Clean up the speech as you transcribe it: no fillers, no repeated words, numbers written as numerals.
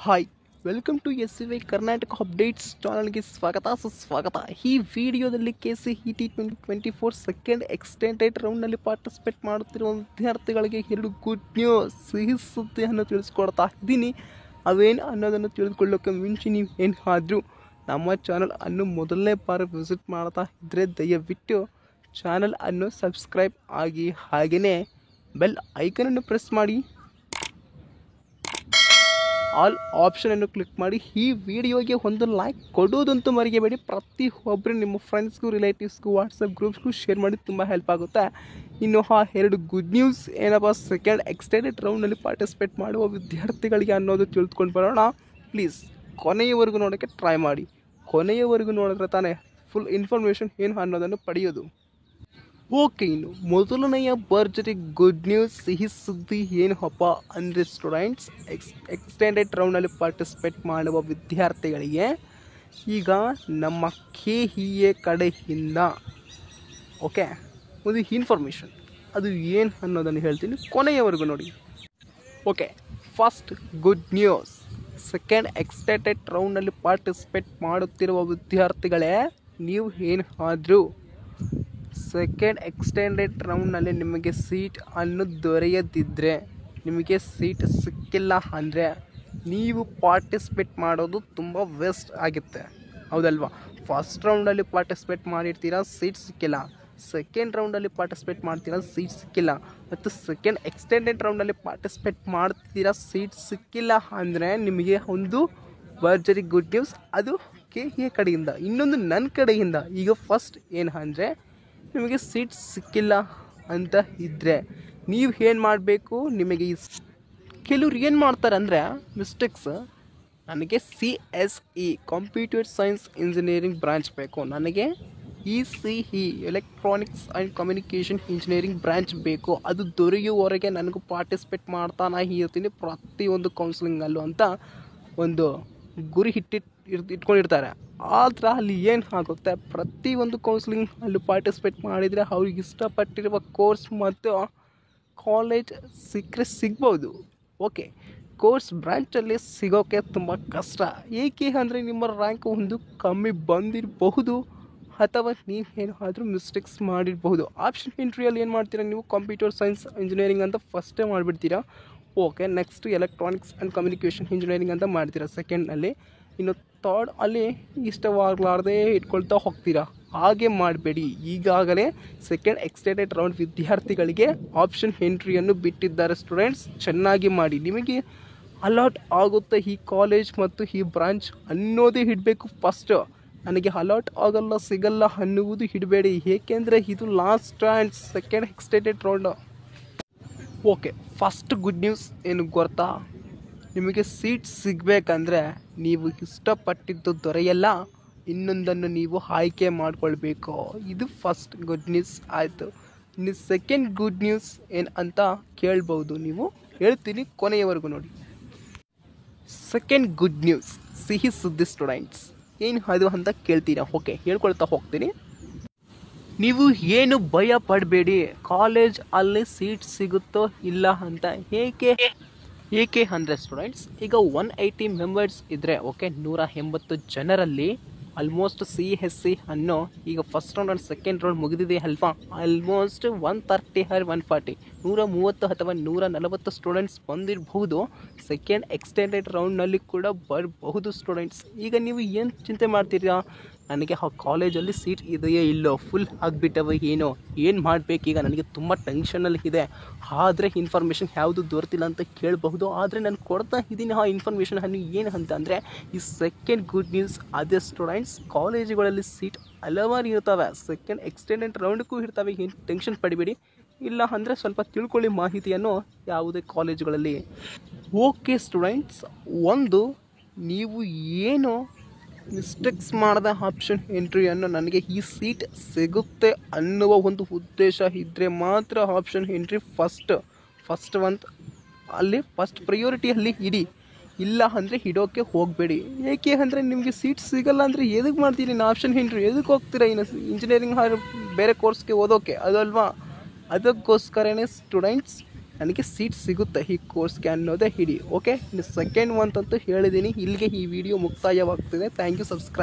Hi, welcome to SCY Karnataka updates ಚಾನಲ್ಗೆ ಸ್ವಾಗತ ಸುಸ್ವಾಗತ. ಈ ವಿಡಿಯೋದಲ್ಲಿ KCET 2024 ಸೆಕೆಂಡ್ ಎಕ್ಸ್ಟೆಂಡೆಡ್ ರೌಂಡ್ನಲ್ಲಿ ಪಾರ್ಟಿಸಿಪೇಟ್ ಮಾಡುತ್ತಿರುವ ವಿದ್ಯಾರ್ಥಿಗಳಿಗೆ 2 ಗುಡ್ ನ್ಯೂಸ್, ಸಿಹಿ ಸುದ್ದಿಯನ್ನು ತಿಳಿಸ್ಕೊಡ್ತಾ ಇದ್ದೀನಿ. ಅವೇನು ಅನ್ನೋದನ್ನು ತಿಳಿದುಕೊಳ್ಳೋಕೆ ಮುಂಚೆ ನೀವು ಏನಾದರೂ ನಮ್ಮ ಚಾನಲ್ ಅನ್ನು ಮೊದಲನೇ ಬಾರಿ ವಿಸಿಟ್ ಮಾಡ್ತಾ ಇದ್ದರೆ ದಯವಿಟ್ಟು ಚಾನಲ್ ಅನ್ನು ಸಬ್ಸ್ಕ್ರೈಬ್ ಆಗಿ, ಹಾಗೆಯೇ ಬೆಲ್ ಐಕನನ್ನು ಪ್ರೆಸ್ ಮಾಡಿ, ಆಲ್ ಆಪ್ಷನನ್ನು ಕ್ಲಿಕ್ ಮಾಡಿ. ಈ ವಿಡಿಯೋಗೆ ಒಂದು ಲೈಕ್ ಕೊಡೋದಂತೂ ಮರೆಯಬೇಡಿ. ಪ್ರತಿಯೊಬ್ಬರು ನಿಮ್ಮ ಫ್ರೆಂಡ್ಸ್ಗೂ, ರಿಲೇಟಿವ್ಸ್ಗೂ, ವಾಟ್ಸಪ್ ಗ್ರೂಪ್ಸ್ಗೂ ಶೇರ್ ಮಾಡಿ, ತುಂಬ ಹೆಲ್ಪ್ ಆಗುತ್ತೆ. ಇನ್ನು ಆ 2 ಗುಡ್ ನ್ಯೂಸ್ ಏನಪ್ಪ, ಸೆಕೆಂಡ್ ಎಕ್ಸ್ಟೆಂಡೆಡ್ ರೌಂಡ್ನಲ್ಲಿ ಪಾರ್ಟಿಸಿಪೇಟ್ ಮಾಡುವ ವಿದ್ಯಾರ್ಥಿಗಳಿಗೆ ಅನ್ನೋದು ತಿಳ್ಕೊಂಡು ಬರೋಣ. ಪ್ಲೀಸ್ ಕೊನೆಯವರೆಗೂ ನೋಡೋಕ್ಕೆ ಟ್ರೈ ಮಾಡಿ. ಕೊನೆಯವರೆಗೂ ನೋಡಿದ್ರೆ ತಾನೇ ಫುಲ್ ಇನ್ಫಾರ್ಮೇಷನ್ ಏನು ಅನ್ನೋದನ್ನು ಪಡೆಯೋದು. ಓಕೆ, ಇನ್ನು ಮೊದಲನೆಯ ಭರ್ಜರಿ ಗುಡ್ ನ್ಯೂಸ್, ಸಿಹಿ ಸುದ್ದಿ ಏನಪ್ಪ ಅಂದರೆ ಸ್ಟೂಡೆಂಟ್ಸ್, ಎಕ್ಸ್ಟೆಂಡೆಡ್ ರೌಂಡ್ನಲ್ಲಿ ಪಾರ್ಟಿಸಿಪೇಟ್ ಮಾಡುವ ವಿದ್ಯಾರ್ಥಿಗಳಿಗೆ ಈಗ ನಮ್ಮ KEA ಕಡೆಯಿಂದ ಓಕೆ ಒಂದು ಇನ್ಫಾರ್ಮೇಷನ್, ಅದು ಏನು ಅನ್ನೋದನ್ನು ಹೇಳ್ತೀನಿ, ಕೊನೆಯವರೆಗೂ ನೋಡಿ. Okay, first good news, second extended ರೌಂಡ್ನಲ್ಲಿ ಪಾರ್ಟಿಸಿಪೇಟ್ ಮಾಡುತ್ತಿರುವ ವಿದ್ಯಾರ್ಥಿಗಳೇ, ನೀವು ಏನಾದರೂ ಸೆಕೆಂಡ್ ಎಕ್ಸ್ಟೆಂಡೆಡ್ ರೌಂಡ್ನಲ್ಲಿ ನಿಮಗೆ ಸೀಟ್ ಅನ್ನು ದೊರೆಯದಿದ್ದರೆ, ನಿಮಗೆ ಸೀಟ್ ಸಿಕ್ಕಿಲ್ಲ ಅಂದರೆ ನೀವು ಪಾರ್ಟಿಸಿಪೇಟ್ ಮಾಡೋದು ತುಂಬ ವೇಸ್ಟ್ ಆಗುತ್ತೆ, ಹೌದಲ್ವಾ? ಫಸ್ಟ್ ರೌಂಡಲ್ಲಿ ಪಾರ್ಟಿಸಿಪೇಟ್ ಮಾಡಿರ್ತೀರ, ಸೀಟ್ ಸಿಕ್ಕಿಲ್ಲ. ಸೆಕೆಂಡ್ ರೌಂಡಲ್ಲಿ ಪಾರ್ಟಿಸಿಪೇಟ್ ಮಾಡ್ತೀರಾ, ಸೀಟ್ ಸಿಕ್ಕಿಲ್ಲ. ಮತ್ತು ಸೆಕೆಂಡ್ ಎಕ್ಸ್ಟೆಂಡೆಡ್ ರೌಂಡಲ್ಲಿ ಪಾರ್ಟಿಸಿಪೇಟ್ ಮಾಡ್ತೀರಾ, ಸೀಟ್ ಸಿಕ್ಕಿಲ್ಲ ಅಂದರೆ ನಿಮಗೆ ಒಂದು ಭರ್ಜರಿ ಗುಡ್ ನ್ಯೂಸ್, ಅದು KEA ಕಡೆಯಿಂದ. ಇನ್ನೊಂದು ನನ್ನ ಕಡೆಯಿಂದ. ಈಗ ಫಸ್ಟ್ ಏನು ಅಂದರೆ, ನಿಮಗೆ ಸೀಟ್ ಸಿಕ್ಕಿಲ್ಲ ಅಂತ ಇದ್ದರೆ ನೀವು ಏನು ಮಾಡಬೇಕು, ನಿಮಗೆ ಕೆಲವ್ರು ಏನು ಮಾಡ್ತಾರೆ ಅಂದರೆ ಮಿಸ್ಟೇಕ್ಸ್, ನನಗೆ CSE computer science engineering branch ಬೇಕು, ನನಗೆ ECE electronics and communication engineering branch ಬೇಕು, ಅದು ದೊರೆಯುವವರೆಗೆ ನನಗೂ ಪಾರ್ಟಿಸಿಪೇಟ್ ಮಾಡ್ತಾನೆ ಇರ್ತೀನಿ ಪ್ರತಿಯೊಂದು ಕೌನ್ಸಿಲಿಂಗಲ್ಲೂ ಅಂತ ಒಂದು ಗುರಿ ಇಟ್ಕೊಂಡಿರ್ತಾರೆ. ಆದರೆ ಅಲ್ಲಿ ಏನು ಆಗುತ್ತೆ, ಪ್ರತಿಯೊಂದು ಕೌನ್ಸಿಲಿಂಗ್ ಅಲ್ಲಿ ಪಾರ್ಟಿಸಿಪೇಟ್ ಮಾಡಿದರೆ ಅವ್ರಿಗೆ ಇಷ್ಟಪಟ್ಟಿರುವ ಕೋರ್ಸ್ ಮತ್ತು ಕಾಲೇಜ್ ಸಿಗ್ಬೋದು. ಓಕೆ, ಕೋರ್ಸ್ ಬ್ರಾಂಚಲ್ಲಿ ಸಿಗೋಕ್ಕೆ ತುಂಬ ಕಷ್ಟ. ಏಕೆ ಅಂದರೆ ನಿಮ್ಮ ರ್ಯಾಂಕ್ ಒಂದು ಕಮ್ಮಿ ಬಂದಿರಬಹುದು, ಅಥವಾ ನೀವೇನಾದರೂ ಮಿಸ್ಟೇಕ್ಸ್ ಮಾಡಿರಬಹುದು. ಆಪ್ಷನ್ ಎಂಟ್ರಿಯಲ್ಲಿ ಏನು ಮಾಡ್ತೀರಾ ನೀವು, ಕಂಪ್ಯೂಟರ್ ಸೈನ್ಸ್ ಇಂಜಿನಿಯರಿಂಗ್ ಅಂತ ಫಸ್ಟೇ ಮಾಡಿಬಿಡ್ತೀರಾ. Okay, next electronics and communication engineering ಅಂತ ಮಾಡ್ತೀರಾ ಸೆಕೆಂಡ್ನಲ್ಲಿ. ಇನ್ನು ಥರ್ಡ್ ಅಲ್ಲಿ ಇಷ್ಟವಾಗಲಾರ್ದೇ ಇಟ್ಕೊಳ್ತಾ ಹೋಗ್ತೀರಾ. ಹಾಗೆ ಮಾಡಬೇಡಿ. ಈಗಾಗಲೇ ಸೆಕೆಂಡ್ ಎಕ್ಸ್ಟೆಂಡೆಡ್ ರೌಂಡ್ ವಿದ್ಯಾರ್ಥಿಗಳಿಗೆ ಆಪ್ಷನ್ ಎಂಟ್ರಿಯನ್ನು ಬಿಟ್ಟಿದ್ದಾರೆ ಸ್ಟೂಡೆಂಟ್ಸ್, ಚೆನ್ನಾಗಿ ಮಾಡಿ. ನಿಮಗೆ ಅಲಾಟ್ ಆಗುತ್ತೆ ಈ ಕಾಲೇಜ್ ಮತ್ತು ಈ ಬ್ರಾಂಚ್ ಅನ್ನೋದೇ ಇಡಬೇಕು ಫಸ್ಟ್. ನನಗೆ ಅಲಾಟ್ ಆಗಲ್ಲ, ಸಿಗಲ್ಲ ಅನ್ನುವುದು ಇಡಬೇಡಿ, ಏಕೆಂದರೆ ಇದು last chance second extended round. Okay, first good news ಏನು ಗೊತ್ತಾ, ನಿಮಗೆ ಸೀಟ್ ಸಿಗಬೇಕಂದ್ರೆ ನೀವು ಇಷ್ಟಪಟ್ಟಿದ್ದು ದೊರೆಯಲ್ಲ, ಇನ್ನೊಂದನ್ನು ನೀವು ಆಯ್ಕೆ ಮಾಡಿಕೊಳ್ಬೇಕು. ಇದು ಫಸ್ಟ್ ಗುಡ್ ನ್ಯೂಸ್ ಆಯಿತು. ಇನ್ನು ಸೆಕೆಂಡ್ ಗುಡ್ ನ್ಯೂಸ್ ಏನು ಅಂತ ಕೇಳ್ಬೋದು ನೀವು, ಹೇಳ್ತೀನಿ, ಕೊನೆಯವರೆಗೂ ನೋಡಿ. ಸೆಕೆಂಡ್ ಗುಡ್ ನ್ಯೂಸ್, ಸಿಹಿ ಸುದ್ದಿ ಸ್ಟೂಡೆಂಟ್ಸ್, ಏನು ಅದು ಅಂತ ಕೇಳ್ತೀರಾ. ಓಕೆ, ಹೇಳ್ಕೊಳ್ತಾ ಹೋಗ್ತೀನಿ. ನೀವು ಏನು ಭಯ ಪಡಬೇಡಿ, ಕಾಲೇಜ್ ಅಲ್ಲಿ ಸೀಟ್ ಸಿಗುತ್ತೋ ಇಲ್ಲ ಅಂತ. ಏಕೆ ಅಂದರೆ ಸ್ಟೂಡೆಂಟ್ಸ್, ಈಗ 180 ಮೆಂಬರ್ಸ್ ಇದ್ದರೆ, ಓಕೆ, 180 ಜನರಲ್ಲಿ ಆಲ್ಮೋಸ್ಟ್ CSE ಅನ್ನೋ ಈಗ first round and second round ಮುಗಿದಿದೆ ಅಲ್ವಾ, ಆಲ್ಮೋಸ್ಟ್ 130 or 140 130 ಅಥವಾ 140 ಸ್ಟೂಡೆಂಟ್ಸ್ ಬಂದಿರಬಹುದು. ಸೆಕೆಂಡ್ ಎಕ್ಸ್ಟೆಂಡೆಡ್ ರೌಂಡ್ನಲ್ಲಿ ಕೂಡ ಬರಬಹುದು ಸ್ಟೂಡೆಂಟ್ಸ್. ಈಗ ನೀವು ಏನು ಚಿಂತೆ ಮಾಡ್ತೀರಾ, ನನಗೆ ಆ ಕಾಲೇಜಲ್ಲಿ ಸೀಟ್ ಇದೆಯೋ ಇಲ್ಲೋ, ಫುಲ್ ಆಗಿಬಿಟ್ಟವ ಏನೋ, ಏನು ಮಾಡಬೇಕೀಗ, ನನಗೆ ತುಂಬ ಟೆನ್ಷನಲ್ಲಿ ಇದೆ, ಆದರೆ ಇನ್ಫಾರ್ಮೇಷನ್ ಯಾವುದು ದೊರೆತಿಲ್ಲ ಅಂತ ಕೇಳಬಹುದು. ಆದರೆ ನಾನು ಕೊಡ್ತಾ ಇದ್ದೀನಿ ಆ ಇನ್ಫಾರ್ಮೇಷನ್ ಅನ್ನು. ಏನು ಅಂತ ಅಂದರೆ, ಈ ಸೆಕೆಂಡ್ ಗುಡ್ ನ್ಯೂಸ್ ಅದೇ ಸ್ಟೂಡೆಂಟ್ಸ್, ಕಾಲೇಜುಗಳಲ್ಲಿ ಸೀಟ್ ಹಲವಾರು ಇರ್ತವೆ, ಸೆಕೆಂಡ್ ಎಕ್ಸ್ಟೆಂಡೆಡ್ ರೌಂಡ್ಗೂ ಇರ್ತವೆ, ಏನು ಟೆನ್ಷನ್ ಪಡಿಬೇಡಿ. ಇಲ್ಲ ಅಂದರೆ ಸ್ವಲ್ಪ ತಿಳ್ಕೊಳ್ಳಿ ಮಾಹಿತಿಯನ್ನು ಯಾವುದೇ ಕಾಲೇಜುಗಳಲ್ಲಿ. ಓಕೆ ಸ್ಟೂಡೆಂಟ್ಸ್, ಒಂದು ನೀವು ಏನು ಮಿಸ್ಟೇಕ್ಸ್ ಮಾಡಿದ ಆಪ್ಷನ್ ಎಂಟ್ರಿಯನ್ನು ನನಗೆ ಈ ಸೀಟ್ ಸಿಗುತ್ತೆ ಅನ್ನುವ ಒಂದು ಉದ್ದೇಶ ಇದ್ದರೆ ಮಾತ್ರ ಆಪ್ಷನ್ ಎಂಟ್ರಿ ಫಸ್ಟ್ ಅಲ್ಲಿ ಫಸ್ಟ್ ಪ್ರಯಾರಿಟಿಯಲ್ಲಿ ಇಡಿ. ಇಲ್ಲ ಅಂದರೆ ಇಡೋಕ್ಕೆ ಹೋಗಬೇಡಿ. ಏಕೆ ಅಂದರೆ ನಿಮಗೆ ಸೀಟ್ ಸಿಗಲ್ಲ ಅಂದರೆ ಎದಕ್ಕೆ ಮಾಡ್ತೀರಿ ಇನ್ನು ಆಪ್ಷನ್ ಎಂಟ್ರಿ, ಎದಕ್ಕೆ ಹೋಗ್ತೀರಾ ಇನ್ನು ಇಂಜಿನಿಯರಿಂಗ್ ಬೇರೆ ಕೋರ್ಸ್ಗೆ ಓದೋಕ್ಕೆ, ಅದಲ್ವಾ? ಅದಕ್ಕೋಸ್ಕರನೇ ಸ್ಟೂಡೆಂಟ್ಸ್ ನನಗೆ ಸೀಟ್ ಸಿಗುತ್ತೆ ಈ ಕೋರ್ಸ್ಗೆ ಅನ್ನೋದೇ ಹಿಡಿ. ಓಕೆ, ಇನ್ನು ಸೆಕೆಂಡ್ ಮಂತ್ ಅಂತೂ ಹೇಳಿದ್ದೀನಿ. ಇಲ್ಲಿಗೆ ಈ ವಿಡಿಯೋ ಮುಕ್ತಾಯವಾಗ್ತಿದೆ. Thank you. ಸಬ್ಸ್ಕ್ರೈಬ್.